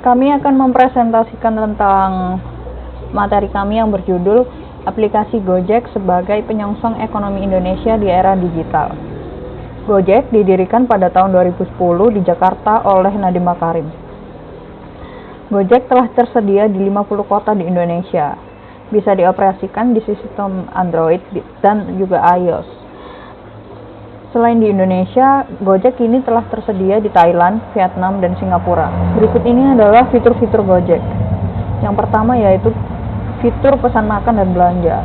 Kami akan mempresentasikan tentang materi kami yang berjudul Aplikasi Gojek sebagai Penyongsong Ekonomi Indonesia di Era Digital. Gojek didirikan pada tahun 2010 di Jakarta oleh Nadiem Makarim. Gojek telah tersedia di 50 kota di Indonesia. Bisa dioperasikan di sistem Android dan juga iOS. Selain di Indonesia, Gojek kini telah tersedia di Thailand, Vietnam, dan Singapura. Berikut ini adalah fitur-fitur Gojek. Yang pertama yaitu fitur pesan makan dan belanja.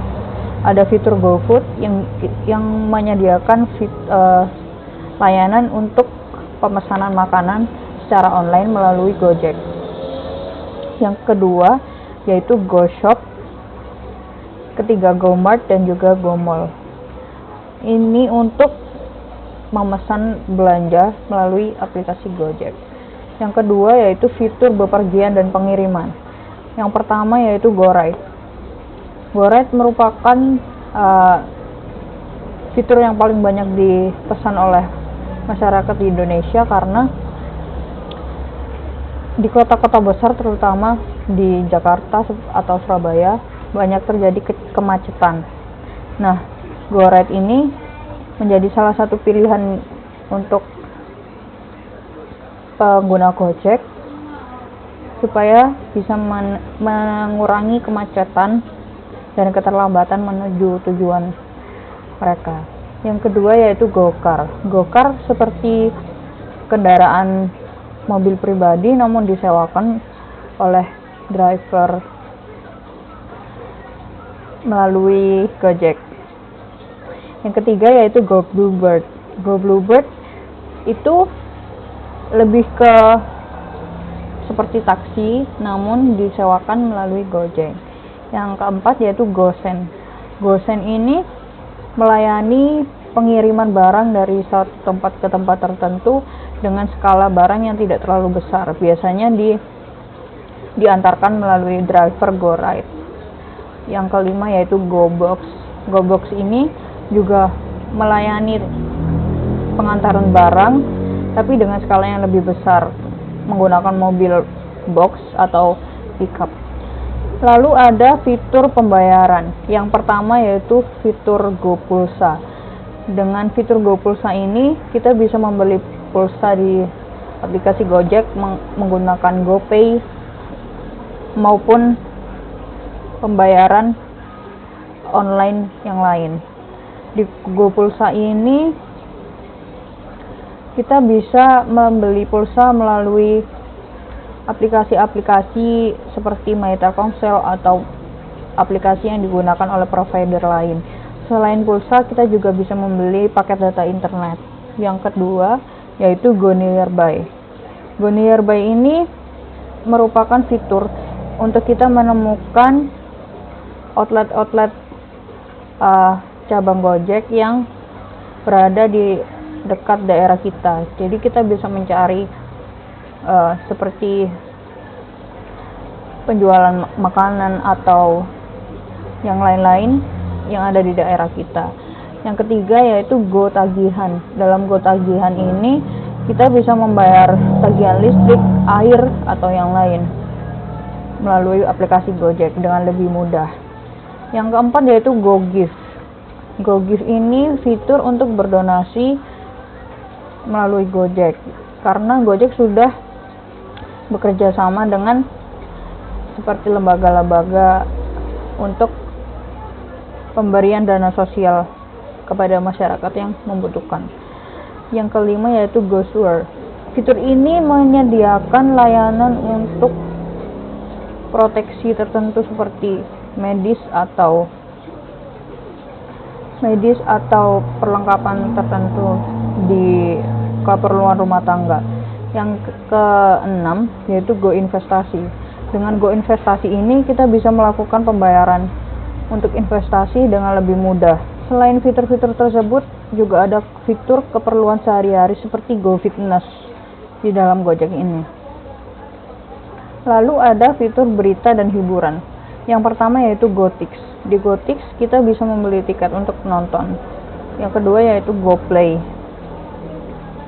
Ada fitur GoFood yang menyediakan layanan untuk pemesanan makanan secara online melalui Gojek. Yang kedua yaitu GoShop, ketiga GoMart, dan juga GoMall. Ini untuk memesan belanja melalui aplikasi Gojek. Yang kedua yaitu fitur bepergian dan pengiriman. Yang pertama yaitu GoRide. GoRide merupakan fitur yang paling banyak dipesan oleh masyarakat di Indonesia karena di kota-kota besar, terutama di Jakarta atau Surabaya, banyak terjadi kemacetan. Nah, GoRide ini menjadi salah satu pilihan untuk pengguna Gojek supaya bisa mengurangi kemacetan dan keterlambatan menuju tujuan mereka. Yang kedua yaitu GoCar. GoCar seperti kendaraan mobil pribadi namun disewakan oleh driver melalui Gojek. Yang ketiga yaitu GoBluebird. GoBluebird itu lebih ke seperti taksi namun disewakan melalui Gojek. Yang keempat yaitu GoSend. GoSend ini melayani pengiriman barang dari satu tempat ke tempat tertentu dengan skala barang yang tidak terlalu besar. Biasanya diantarkan melalui driver GoRide. Yang kelima yaitu GoBox. GoBox ini juga melayani pengantaran barang tapi dengan skala yang lebih besar menggunakan mobil box atau pickup. Lalu ada fitur pembayaran. Yang pertama yaitu fitur GoPulsa. Dengan fitur GoPulsa ini kita bisa membeli pulsa di aplikasi Gojek menggunakan GoPay maupun pembayaran online yang lain. Di GoPulsa ini kita bisa membeli pulsa melalui aplikasi-aplikasi seperti MyTelkomsel atau aplikasi yang digunakan oleh provider lain. Selain pulsa, kita juga bisa membeli paket data internet. Yang kedua yaitu GoNearby. GoNearby ini merupakan fitur untuk kita menemukan outlet-outlet cabang Gojek yang berada di dekat daerah kita. Jadi kita bisa mencari seperti penjualan makanan atau yang lain-lain yang ada di daerah kita. Yang ketiga yaitu GoTagihan. Dalam GoTagihan ini kita bisa membayar tagihan listrik, air, atau yang lain melalui aplikasi Gojek dengan lebih mudah. Yang keempat yaitu GoGive. GoGive ini fitur untuk berdonasi melalui Gojek karena Gojek sudah bekerja sama dengan seperti lembaga-lembaga untuk pemberian dana sosial kepada masyarakat yang membutuhkan. Yang kelima yaitu GoSure. Fitur ini menyediakan layanan untuk proteksi tertentu seperti medis atau perlengkapan tertentu di keperluan rumah tangga. Yang keenam yaitu GoInvestasi. Dengan GoInvestasi ini kita bisa melakukan pembayaran untuk investasi dengan lebih mudah. Selain fitur-fitur tersebut, juga ada fitur keperluan sehari-hari seperti GoFitness di dalam Gojek ini. Lalu ada fitur berita dan hiburan. Yang pertama yaitu GoTix. Di GoTix kita bisa membeli tiket untuk nonton. Yang kedua yaitu GoPlay.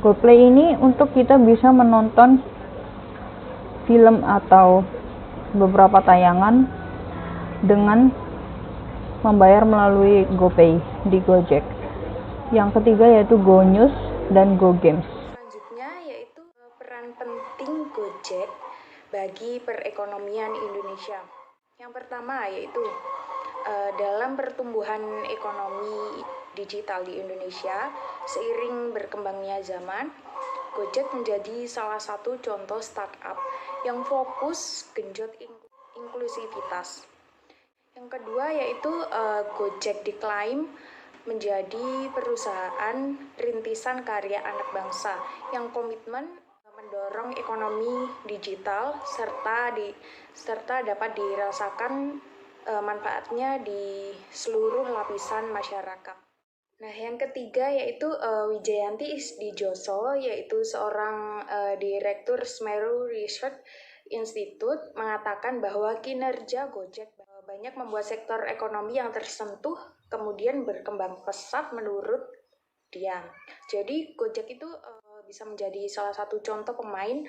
GoPlay ini untuk kita bisa menonton film atau beberapa tayangan dengan membayar melalui GoPay di Gojek. Yang ketiga yaitu GoNews dan GoGames. Selanjutnya yaitu peran penting Gojek bagi perekonomian Indonesia. Yang pertama yaitu dalam pertumbuhan ekonomi digital di Indonesia, seiring berkembangnya zaman, Gojek menjadi salah satu contoh startup yang fokus genjot inklusivitas. Yang kedua yaitu Gojek diklaim menjadi perusahaan rintisan karya anak bangsa yang komitmen mendorong ekonomi digital serta dapat dirasakan manfaatnya di seluruh lapisan masyarakat. Nah, yang ketiga yaitu Wijayanti Isdijoso, yaitu seorang direktur Semeru Research Institute, mengatakan bahwa kinerja Gojek banyak membuat sektor ekonomi yang tersentuh kemudian berkembang pesat menurut dia. Jadi Gojek itu bisa menjadi salah satu contoh pemain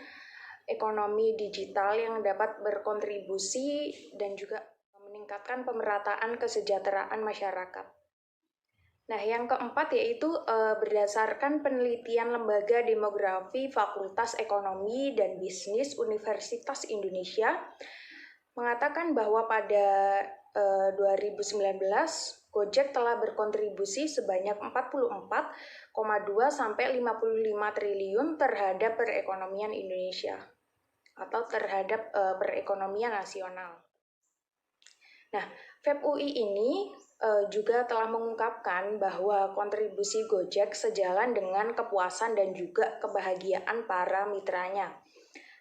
ekonomi digital yang dapat berkontribusi dan juga meningkatkan pemerataan kesejahteraan masyarakat. Nah, yang keempat yaitu berdasarkan penelitian Lembaga Demografi Fakultas Ekonomi dan Bisnis Universitas Indonesia mengatakan bahwa pada 2019 Gojek telah berkontribusi sebanyak 44,2 sampai 55 triliun terhadap perekonomian Indonesia atau terhadap perekonomian nasional. Nah, FEB UI ini juga telah mengungkapkan bahwa kontribusi Gojek sejalan dengan kepuasan dan juga kebahagiaan para mitranya.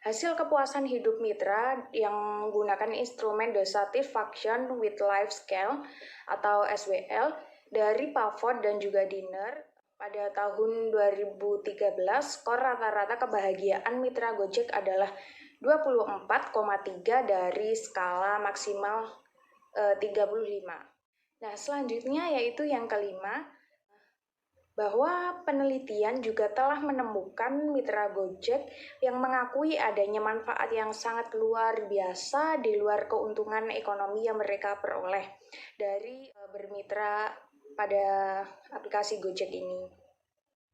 Hasil kepuasan hidup mitra yang menggunakan instrumen Dossative Function with Life Scale atau SWL dari Pavot dan juga Dinner pada tahun 2013, skor rata-rata kebahagiaan mitra Gojek adalah 24,3 dari skala maksimal 35. Nah, selanjutnya yaitu yang kelima, bahwa penelitian juga telah menemukan mitra Gojek yang mengakui adanya manfaat yang sangat luar biasa di luar keuntungan ekonomi yang mereka peroleh dari bermitra pada aplikasi Gojek ini.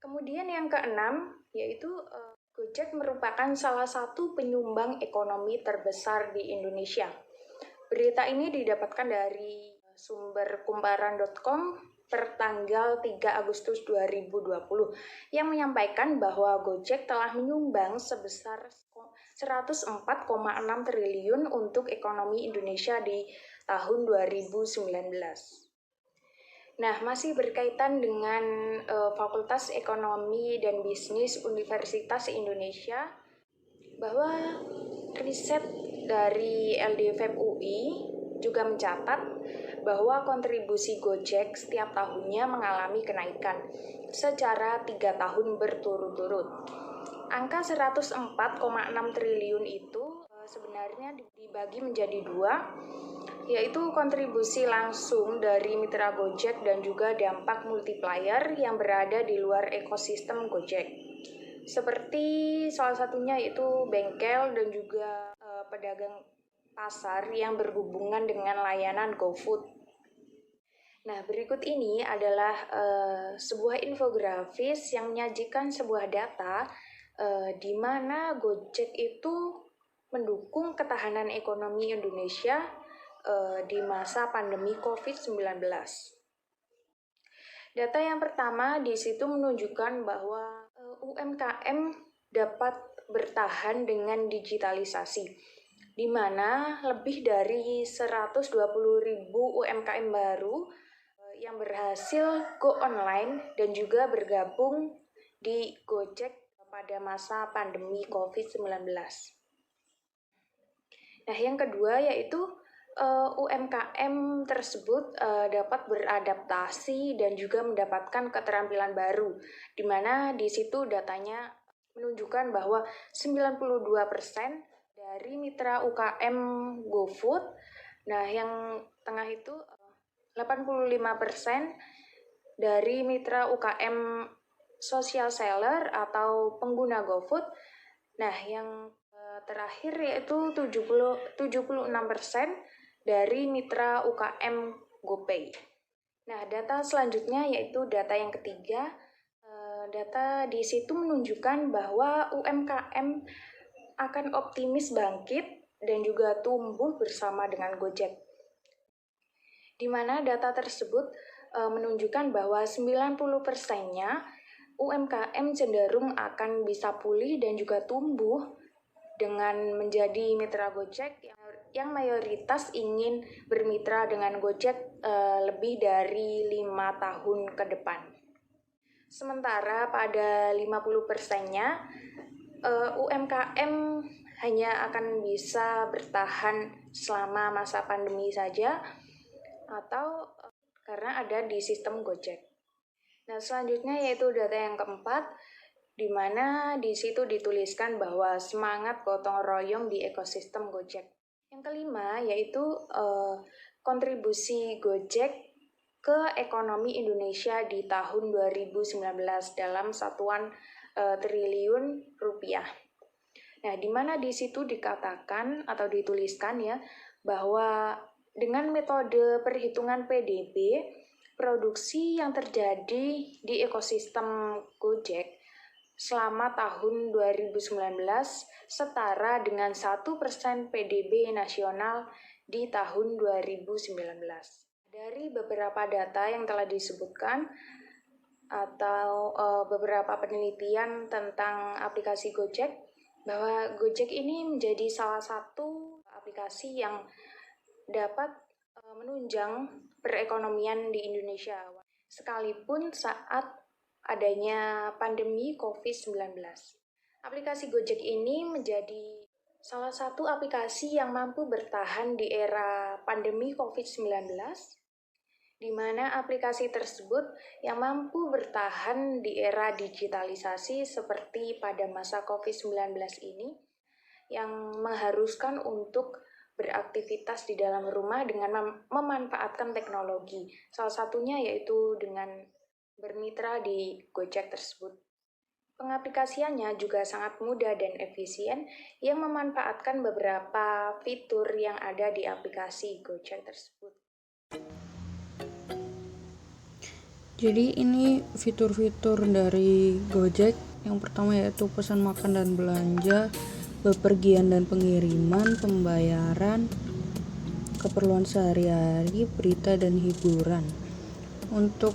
Kemudian yang keenam, yaitu Gojek merupakan salah satu penyumbang ekonomi terbesar di Indonesia. Berita ini didapatkan dari sumber kumparan.com per tanggal 3 Agustus 2020 yang menyampaikan bahwa Gojek telah menyumbang sebesar 104,6 triliun untuk ekonomi Indonesia di tahun 2019. Nah, masih berkaitan dengan Fakultas Ekonomi dan Bisnis Universitas Indonesia, bahwa riset dari LDFEB UI juga mencatat bahwa kontribusi Gojek setiap tahunnya mengalami kenaikan secara 3 tahun berturut-turut. Angka 104,6 triliun itu sebenarnya dibagi menjadi dua, yaitu kontribusi langsung dari mitra Gojek dan juga dampak multiplier yang berada di luar ekosistem Gojek. Seperti salah satunya yaitu bengkel dan juga pedagang pasar yang berhubungan dengan layanan GoFood. Nah, berikut ini adalah sebuah infografis yang menyajikan sebuah data di mana Gojek itu mendukung ketahanan ekonomi Indonesia di masa pandemi COVID-19. Data yang pertama di situ menunjukkan bahwa UMKM dapat bertahan dengan digitalisasi, di mana lebih dari 120.000 UMKM baru yang berhasil go online dan juga bergabung di Gojek pada masa pandemi COVID-19. Nah, yang kedua yaitu UMKM tersebut dapat beradaptasi dan juga mendapatkan keterampilan baru, di mana di situ datanya menunjukkan bahwa 92% dari mitra UKM GoFood, nah yang tengah itu 85% dari mitra UKM social seller atau pengguna GoFood, nah yang terakhir yaitu 76% dari mitra UKM GoPay. Nah, data selanjutnya yaitu data yang ketiga. Data di situ menunjukkan bahwa UMKM akan optimis bangkit dan juga tumbuh bersama dengan Gojek. Di mana data tersebut menunjukkan bahwa 90%-nya UMKM cenderung akan bisa pulih dan juga tumbuh dengan menjadi mitra Gojek yang mayoritas ingin bermitra dengan Gojek lebih dari 5 tahun ke depan. Sementara pada 50%-nya UMKM hanya akan bisa bertahan selama masa pandemi saja atau karena ada di sistem Gojek. Nah, selanjutnya yaitu data yang keempat, di mana di situ dituliskan bahwa semangat gotong royong di ekosistem Gojek. Yang kelima yaitu kontribusi Gojek ke ekonomi Indonesia di tahun 2019 dalam satuan triliun rupiah. Nah, di mana di situ dikatakan atau dituliskan ya bahwa dengan metode perhitungan PDB, produksi yang terjadi di ekosistem Gojek selama tahun 2019 setara dengan 1% PDB nasional di tahun 2019. Dari beberapa data yang telah disebutkan atau beberapa penelitian tentang aplikasi Gojek, bahwa Gojek ini menjadi salah satu aplikasi yang dapat menunjang perekonomian di Indonesia, sekalipun saat adanya pandemi COVID-19. Aplikasi Gojek ini menjadi salah satu aplikasi yang mampu bertahan di era pandemi COVID-19, di mana aplikasi tersebut yang mampu bertahan di era digitalisasi seperti pada masa COVID-19 ini, yang mengharuskan untuk beraktivitas di dalam rumah dengan memanfaatkan teknologi. Salah satunya yaitu dengan bermitra di Gojek tersebut. Pengaplikasiannya juga sangat mudah dan efisien yang memanfaatkan beberapa fitur yang ada di aplikasi Gojek tersebut. Jadi ini fitur-fitur dari Gojek. Yang pertama yaitu pesan makan dan belanja, bepergian dan pengiriman, pembayaran, keperluan sehari-hari, berita dan hiburan. Untuk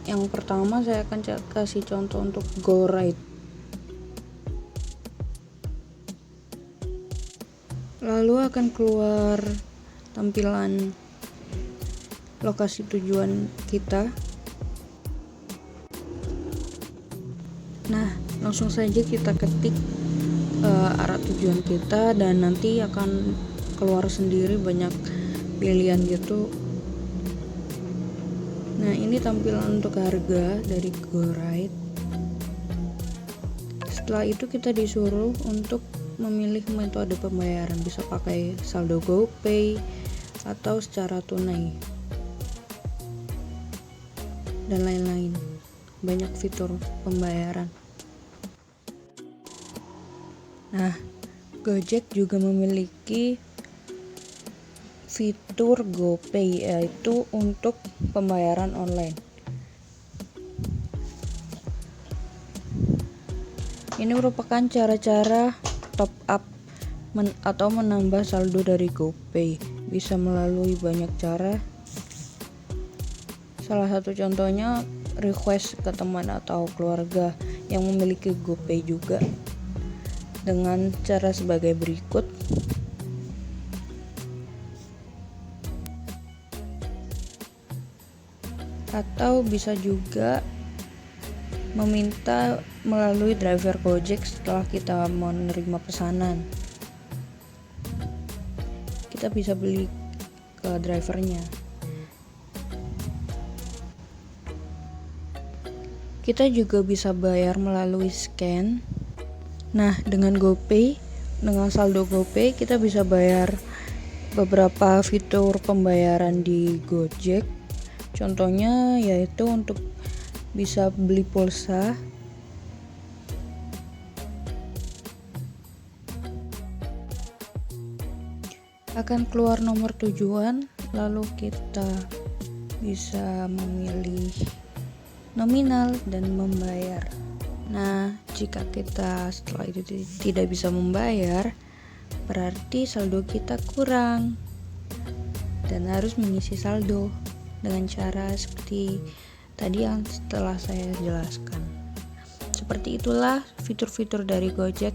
yang pertama saya akan kasih contoh untuk GoRide. Lalu akan keluar tampilan lokasi tujuan kita. Nah, langsung saja kita ketik arah tujuan kita dan nanti akan keluar sendiri banyak pilihan gitu. Nah, ini tampilan untuk harga dari GoRide. Setelah itu kita disuruh untuk memilih metode pembayaran, bisa pakai saldo GoPay atau secara tunai dan lain-lain. Banyak fitur pembayaran. Nah, Gojek juga memiliki fitur GoPay, yaitu untuk pembayaran online. Ini merupakan cara-cara top up atau menambah saldo dari GoPay. Bisa melalui banyak cara. Salah satu contohnya request ke teman atau keluarga yang memiliki GoPay juga, dengan cara sebagai berikut. Atau bisa juga meminta melalui driver Gojek setelah kita menerima pesanan. Kita bisa beli ke drivernya. Kita juga bisa bayar melalui scan. Nah, dengan GoPay, dengan saldo GoPay kita bisa bayar beberapa fitur pembayaran di Gojek. Contohnya yaitu untuk bisa beli pulsa, akan keluar nomor tujuan, lalu kita bisa memilih nominal dan membayar. Nah, jika kita setelah itu tidak bisa membayar, berarti saldo kita kurang dan harus mengisi saldo dengan cara seperti tadi yang setelah saya jelaskan. Seperti itulah fitur-fitur dari Gojek